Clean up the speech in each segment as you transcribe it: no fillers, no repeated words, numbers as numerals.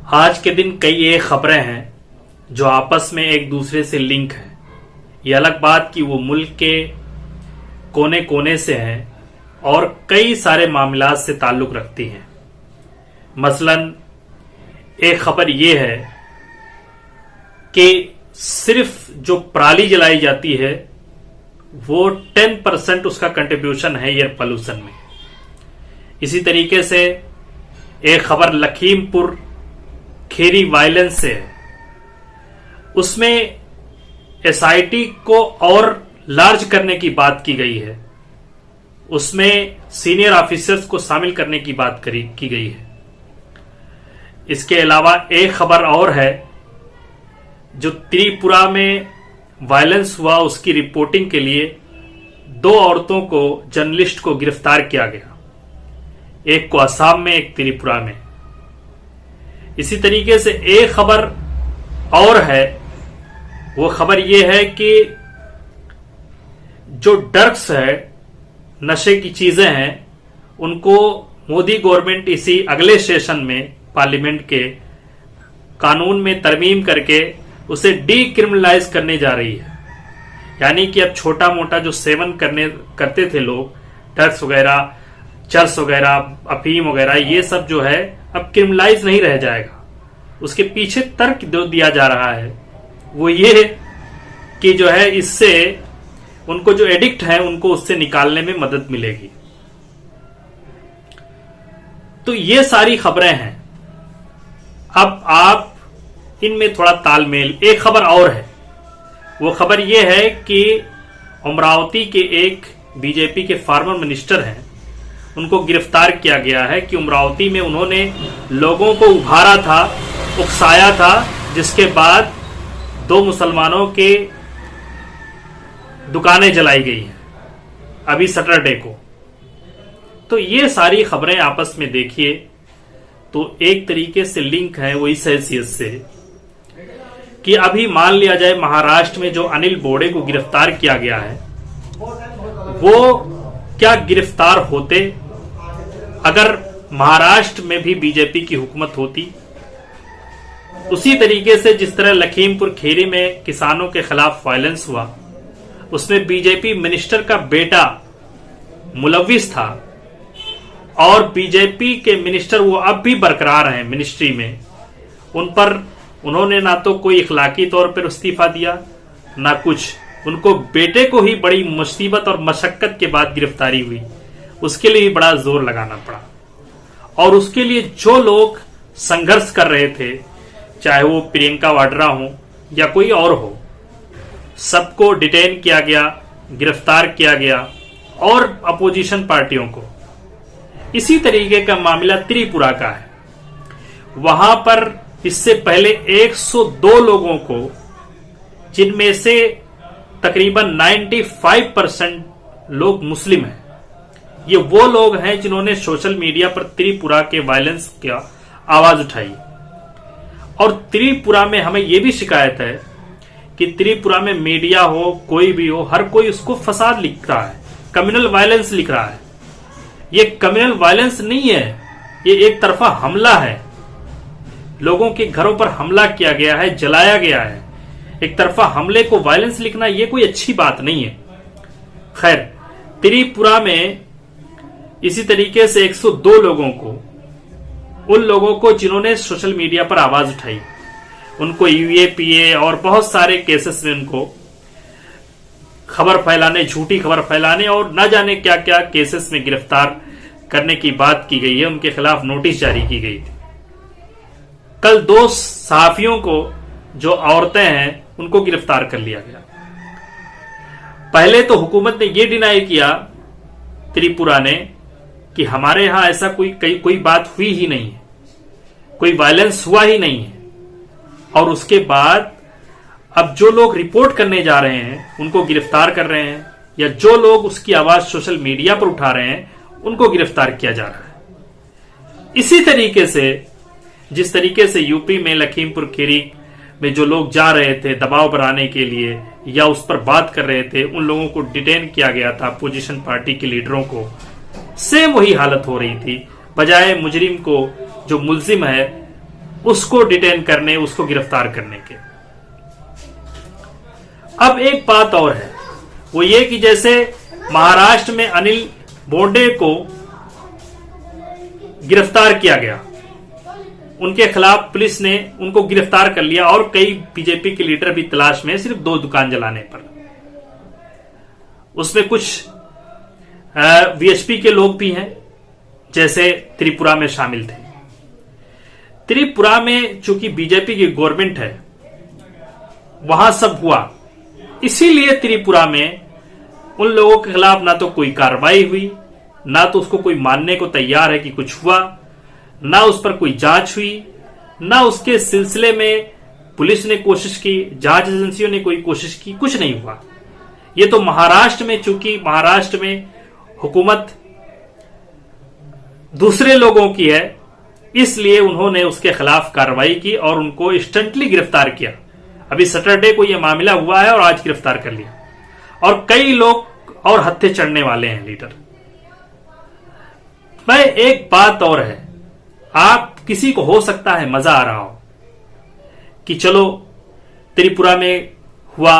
आज के दिन कई एक खबरें हैं जो आपस में एक दूसरे से लिंक हैं। ये अलग बात कि वो मुल्क के कोने कोने से हैं और कई सारे मामलात से ताल्लुक रखती हैं। मसलन एक खबर ये है कि सिर्फ जो पराली जलाई जाती है वो 10% उसका कंट्रीब्यूशन है एयर पोल्यूशन में। इसी तरीके से एक खबर लखीमपुर खीरी वायलेंस से है, उसमें एसआईटी को और लार्ज करने की बात की गई है, उसमें सीनियर ऑफिसर्स को शामिल करने की बात की गई है। इसके अलावा एक खबर और है जो त्रिपुरा में वायलेंस हुआ, उसकी रिपोर्टिंग के लिए 2 औरतों को, जर्नलिस्ट को गिरफ्तार किया गया, एक को असम में, एक त्रिपुरा में। इसी तरीके से एक खबर और है, वो खबर ये है कि जो ड्रग्स है, नशे की चीजें हैं, उनको मोदी गवर्नमेंट इसी अगले सेशन में पार्लियामेंट के कानून में तरमीम करके उसे डीक्रिमिनलाइज करने जा रही है। यानी कि अब छोटा मोटा जो सेवन करते थे लोग, ड्रग्स वगैरह, चरस वगैरह, अफीम वगैरह, ये सब जो है अब क्रिमिनलाइज नहीं रह जाएगा। उसके पीछे तर्क जो दिया जा रहा है वो ये कि जो है इससे उनको जो एडिक्ट है उनको उससे निकालने में मदद मिलेगी। तो ये सारी खबरें हैं। अब आप इनमें थोड़ा तालमेल, एक खबर और है, वो खबर ये है कि अमरावती के एक बीजेपी के फार्मर मिनिस्टर हैं, उनको गिरफ्तार किया गया है कि अमरावती में उन्होंने लोगों को उभारा था, उकसाया था, जिसके बाद 2 मुसलमानों के दुकानें जलाई गई हैं अभी सैटरडे को। तो ये सारी खबरें आपस में देखिए तो एक तरीके से लिंक है वो इस हैसियत से कि अभी मान लिया जाए महाराष्ट्र में जो अनिल बोडे को गिरफ्तार किया गया है, वो क्या गिरफ्तार होते अगर महाराष्ट्र में भी बीजेपी की हुकूमत होती? उसी तरीके से जिस तरह लखीमपुर खीरी में किसानों के खिलाफ वायलेंस हुआ, उसमें बीजेपी मिनिस्टर का बेटा मुलविस था और बीजेपी के मिनिस्टर वो अब भी बरकरार हैं मिनिस्ट्री में। उन पर उन्होंने ना तो कोई इखलाकी तौर पर इस्तीफा दिया ना कुछ, उनको बेटे को ही बड़ी मुसीबत और मशक्कत के बाद गिरफ्तारी हुई, उसके लिए भी बड़ा जोर लगाना पड़ा। और उसके लिए जो लोग संघर्ष कर रहे थे, चाहे वो प्रियंका वाड्रा हो या कोई और हो, सबको डिटेन किया गया, गिरफ्तार किया गया, और अपोजिशन पार्टियों को। इसी तरीके का मामला त्रिपुरा का है। वहां पर इससे पहले 102 लोगों को, जिनमें से तकरीबन 95% लोग मुस्लिम हैं, ये वो लोग हैं जिन्होंने सोशल मीडिया पर त्रिपुरा के वायलेंस की आवाज उठाई। और त्रिपुरा में हमें यह भी शिकायत है कि त्रिपुरा में मीडिया हो, कोई भी हो, हर कोई उसको फसाद लिख रहा है, कम्युनल वायलेंस लिख रहा है। ये कम्युनल वायलेंस नहीं है, ये एक तरफा हमला है। लोगों के घरों पर हमला किया गया है, जलाया गया है। एक तरफा हमले को वायलेंस लिखना ये कोई अच्छी बात नहीं है। खैर, त्रिपुरा में इसी तरीके से 102 लोगों को, उन लोगों को जिन्होंने सोशल मीडिया पर आवाज उठाई, उनको यूएपीए और बहुत सारे केसेस में उनको खबर फैलाने, झूठी खबर फैलाने और न जाने क्या क्या केसेस में गिरफ्तार करने की बात की गई है। उनके खिलाफ नोटिस जारी की गई थी। कल 2 सहाफियों को, जो औरतें हैं, उनको गिरफ्तार कर लिया गया। पहले तो हुकूमत ने यह डिनाई किया, त्रिपुरा ने, कि हमारे यहां ऐसा कोई बात हुई ही नहीं है, कोई वायलेंस हुआ ही नहीं है। और उसके बाद अब जो लोग रिपोर्ट करने जा रहे हैं उनको गिरफ्तार कर रहे हैं, या जो लोग उसकी आवाज सोशल मीडिया पर उठा रहे हैं उनको गिरफ्तार किया जा रहा है। इसी तरीके से जिस तरीके से यूपी में लखीमपुर खीरी में जो लोग जा रहे थे दबाव बनाने के लिए या उस पर बात कर रहे थे, उन लोगों को डिटेन किया गया था, अपोजिशन पार्टी के लीडरों को, सेम वही हालत हो रही थी। बजाय मुजरिम को, जो मुल्जिम है, उसको डिटेन करने, उसको गिरफ्तार करने के। अब एक बात और है, वो ये कि जैसे महाराष्ट्र में अनिल बोंडे को गिरफ्तार किया गया, उनके खिलाफ पुलिस ने उनको गिरफ्तार कर लिया और कई बीजेपी के लीडर भी तलाश में, सिर्फ 2 दुकान जलाने पर। उसमें कुछ वीएचपी के लोग भी हैं, जैसे त्रिपुरा में शामिल थे। त्रिपुरा में चूंकि बीजेपी की गवर्नमेंट है, वहां सब हुआ, इसीलिए त्रिपुरा में उन लोगों के खिलाफ ना तो कोई कार्रवाई हुई, ना तो उसको कोई मानने को तैयार है कि कुछ हुआ, ना उस पर कोई जांच हुई, ना उसके सिलसिले में पुलिस ने कोशिश की, जांच एजेंसियों ने कोई कोशिश की, कुछ नहीं हुआ। ये तो महाराष्ट्र में, चूंकि महाराष्ट्र में हुकूमत दूसरे लोगों की है, इसलिए उन्होंने उसके खिलाफ कार्रवाई की और उनको इंस्टेंटली गिरफ्तार किया। अभी सैटरडे को यह मामला हुआ है और आज गिरफ्तार कर लिया, और कई लोग और हत्थे चढ़ने वाले हैं लीडर। मैं एक बात और है, आप किसी को हो सकता है मजा आ रहा हो कि चलो त्रिपुरा में हुआ,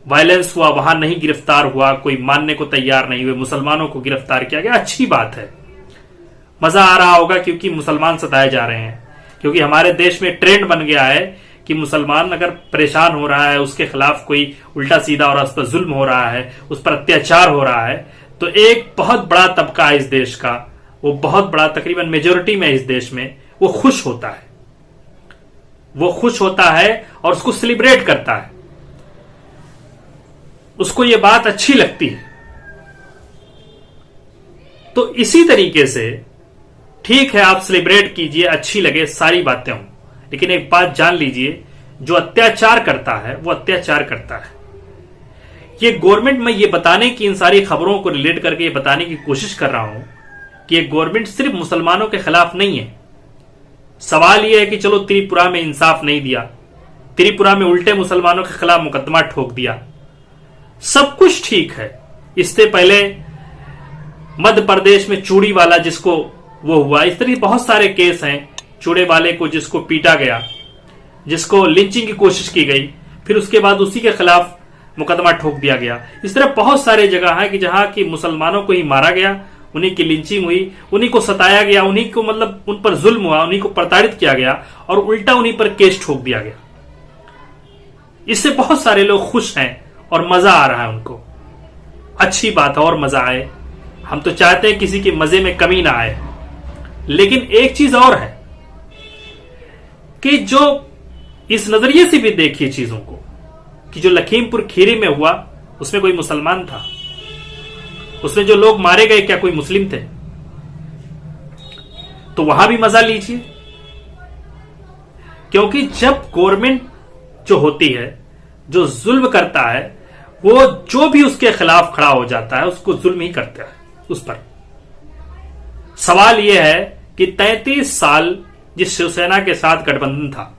वायलेंस हुआ, वहां नहीं गिरफ्तार हुआ, कोई मानने को तैयार नहीं हुए, मुसलमानों को गिरफ्तार किया गया, अच्छी बात है, मजा आ रहा होगा क्योंकि मुसलमान सताए जा रहे हैं। क्योंकि हमारे देश में ट्रेंड बन गया है कि मुसलमान अगर परेशान हो रहा है, उसके खिलाफ कोई उल्टा सीधा और उस पर जुल्म हो रहा है, उस पर अत्याचार हो रहा है, तो एक बहुत बड़ा तबका है इस देश का, वो बहुत बड़ा, तकरीबन मेजोरिटी में इस देश में, वो खुश होता है, वो खुश होता है और उसको सेलिब्रेट करता है, उसको ये बात अच्छी लगती है। तो इसी तरीके से ठीक है, आप सेलिब्रेट कीजिए, अच्छी लगे, सारी बातें हों, लेकिन एक बात जान लीजिए, जो अत्याचार करता है वो अत्याचार करता है। ये गवर्नमेंट, मैं ये बताने की, इन सारी खबरों को रिलेट करके ये बताने की कोशिश कर रहा हूं कि ये गवर्नमेंट सिर्फ मुसलमानों के खिलाफ नहीं है। सवाल यह है कि चलो त्रिपुरा में इंसाफ नहीं दिया, त्रिपुरा में उल्टे मुसलमानों के खिलाफ मुकदमा ठोक दिया, सब कुछ ठीक है। इससे पहले मध्य प्रदेश में चूड़ी वाला जिसको वो हुआ, इस तरह बहुत सारे केस हैं, चूड़े वाले को जिसको पीटा गया, जिसको लिंचिंग की कोशिश की गई, फिर उसके बाद उसी के खिलाफ मुकदमा ठोक दिया गया। इस तरह बहुत सारे जगह है कि जहां की मुसलमानों को ही मारा गया, उन्हीं की लिंचिंग हुई, उन्हीं को सताया गया, उन्हीं को मतलब उन पर जुल्म हुआ, उन्हीं को प्रताड़ित किया गया और उल्टा उन्हीं पर केस ठोक दिया गया। इससे बहुत सारे लोग खुश हैं और मजा आ रहा है उनको, अच्छी बात है और मजा आए। हम तो चाहते हैं किसी के मजे में कमी ना आए। लेकिन एक चीज और है कि जो इस नजरिए से भी देखिए चीजों को कि जो लखीमपुर खीरी में हुआ, उसमें कोई मुसलमान था? उसमें जो लोग मारे गए क्या कोई मुस्लिम थे? तो वहां भी मजा लीजिए, क्योंकि जब गवर्नमेंट जो होती है, जो जुल्म करता है, वो जो भी उसके खिलाफ खड़ा हो जाता है उसको जुल्म ही करता है उस पर। सवाल यह है कि 33 साल जिस शिवसेना के साथ गठबंधन था,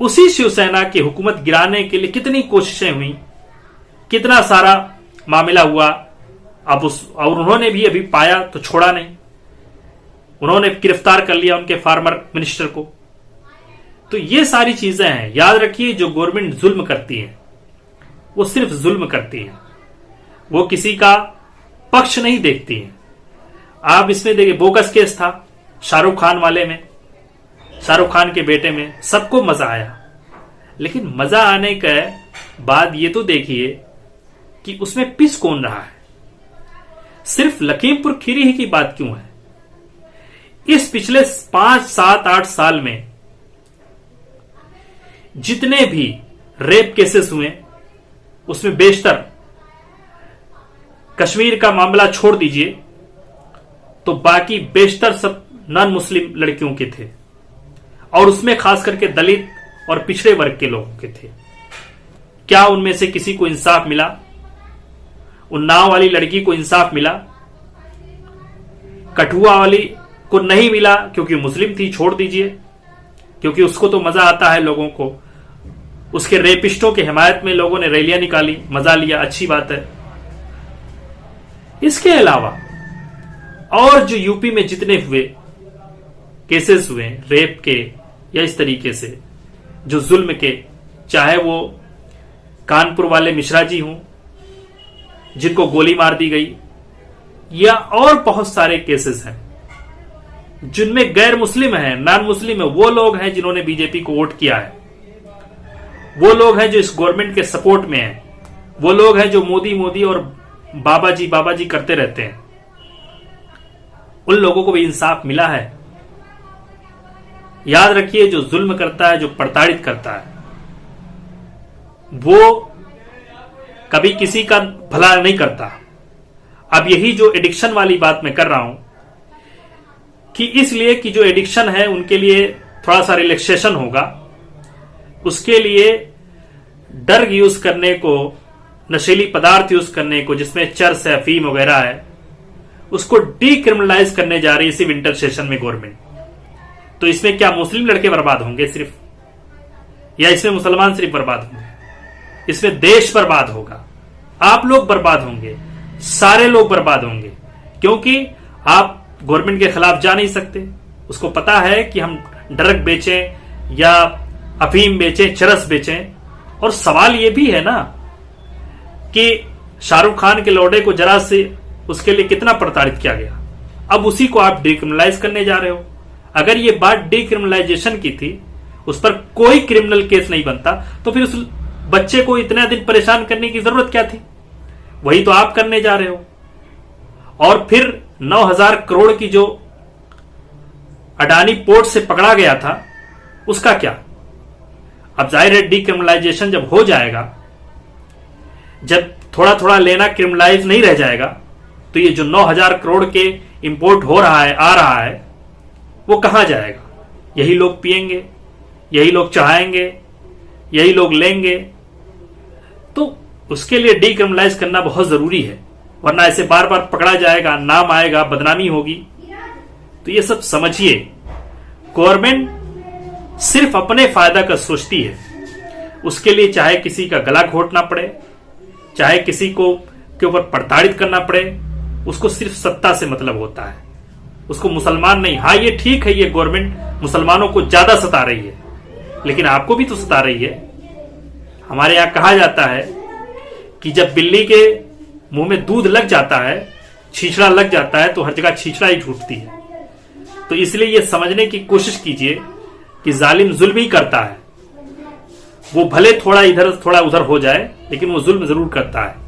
उसी शिवसेना की हुकूमत गिराने के लिए कितनी कोशिशें हुई, कितना सारा मामला हुआ। अब और उन्होंने भी अभी पाया तो छोड़ा नहीं, उन्होंने गिरफ्तार कर लिया उनके फार्मर मिनिस्टर को। तो ये सारी चीजें हैं। याद रखिए, जो गवर्नमेंट जुल्म करती है वो सिर्फ जुल्म करती है, वो किसी का पक्ष नहीं देखती है। आप इसमें देखिए, बोगस केस था शाहरुख खान वाले में, शाहरुख खान के बेटे में, सबको मजा आया। लेकिन मजा आने के बाद ये तो देखिए कि उसमें पिस कौन रहा है। सिर्फ लखीमपुर खीरी ही की बात क्यों है? इस पिछले 5, 7, 8 साल में जितने भी रेप केसेस हुए, उसमें बेशतर कश्मीर का मामला छोड़ दीजिए तो बाकी बेशतर सब नॉन मुस्लिम लड़कियों के थे, और उसमें खास करके दलित और पिछड़े वर्ग के लोगों के थे। क्या उनमें से किसी को इंसाफ मिला? उन्नाव वाली लड़की को इंसाफ मिला? कठुआ वाली को नहीं मिला क्योंकि मुस्लिम थी, छोड़ दीजिए, क्योंकि उसको तो मजा आता है लोगों को। उसके रेपिस्टों की हिमायत में लोगों ने रैलियां निकाली, मजा लिया, अच्छी बात है। इसके अलावा और जो यूपी में जितने हुए, केसेस हुए रेप के या इस तरीके से जो जुल्म के, चाहे वो कानपुर वाले मिश्रा जी हों जिनको गोली मार दी गई, या और बहुत सारे केसेस हैं जिनमें गैर मुस्लिम है, नॉन मुस्लिम है, वो लोग हैं जिन्होंने बीजेपी को वोट किया है, वो लोग हैं जो इस गवर्नमेंट के सपोर्ट में हैं, वो लोग हैं जो मोदी मोदी और बाबा जी करते रहते हैं। उन लोगों को भी इंसाफ मिला है। याद रखिए, जो जुल्म करता है, जो प्रताड़ित करता है, वो कभी किसी का भला नहीं करता। अब यही जो एडिक्शन वाली बात मैं कर रहा हूं कि इसलिए कि जो एडिक्शन है उनके लिए थोड़ा सा रिलैक्सेशन होगा, उसके लिए ड्रग यूज करने को, नशीली पदार्थ यूज करने को, जिसमें चरस है, अफीम वगैरह है, उसको डीक्रिमिनलाइज करने जा रही है इसी विंटर सेशन में गवर्नमेंट। तो इसमें क्या मुस्लिम लड़के बर्बाद होंगे सिर्फ, या इसमें मुसलमान सिर्फ बर्बाद होंगे? इसमें देश बर्बाद होगा, आप लोग बर्बाद होंगे, सारे लोग बर्बाद होंगे, क्योंकि आप गवर्नमेंट के खिलाफ जा नहीं सकते। उसको पता है कि हम ड्रग बेचें या अफीम बेचें, चरस बेचें। और सवाल यह भी है ना कि शाहरुख खान के लौड़े को जरा से उसके लिए कितना प्रताड़ित किया गया, अब उसी को आप डिक्रिमिनलाइज करने जा रहे हो। अगर ये बात डिक्रिमिनलाइजेशन की थी, उस पर कोई क्रिमिनल केस नहीं बनता, तो फिर उस बच्चे को इतना दिन परेशान करने की जरूरत क्या थी? वही तो आप करने जा रहे हो। और फिर 9,000 करोड़ की जो अडानी पोर्ट से पकड़ा गया था, उसका क्या? अब जाहिर है डिक्रिमिनलाइजेशन जब हो जाएगा, जब थोड़ा थोड़ा लेना क्रिमिनलाइज नहीं रह जाएगा, तो ये जो 9,000 करोड़ के इंपोर्ट हो रहा है, आ रहा है, वो कहां जाएगा? यही लोग पिएंगे, यही लोग चढ़ाएंगे, यही लोग लेंगे। तो उसके लिए डिक्रिमिनलाइज करना बहुत जरूरी है, वरना ऐसे बार बार पकड़ा जाएगा, नाम आएगा, बदनामी होगी। तो ये सब समझिए, गवर्नमेंट सिर्फ अपने फायदा का सोचती है। उसके लिए चाहे किसी का गला घोटना पड़े, चाहे किसी को के ऊपर प्रताड़ित करना पड़े, उसको सिर्फ सत्ता से मतलब होता है, उसको मुसलमान नहीं। हाँ, ये ठीक है, ये गवर्नमेंट मुसलमानों को ज्यादा सता रही है, लेकिन आपको भी तो सता रही है। हमारे यहां कहा जाता है कि जब बिल्ली के मुंह में दूध लग जाता है, छींचड़ा लग जाता है, तो हर जगह छींचड़ा ही छूटती है। तो इसलिए ये समझने की कोशिश कीजिए कि जालिम जुल्म ही करता है। वो भले थोड़ा इधर थोड़ा उधर हो जाए, लेकिन वो जुल्म जरूर करता है।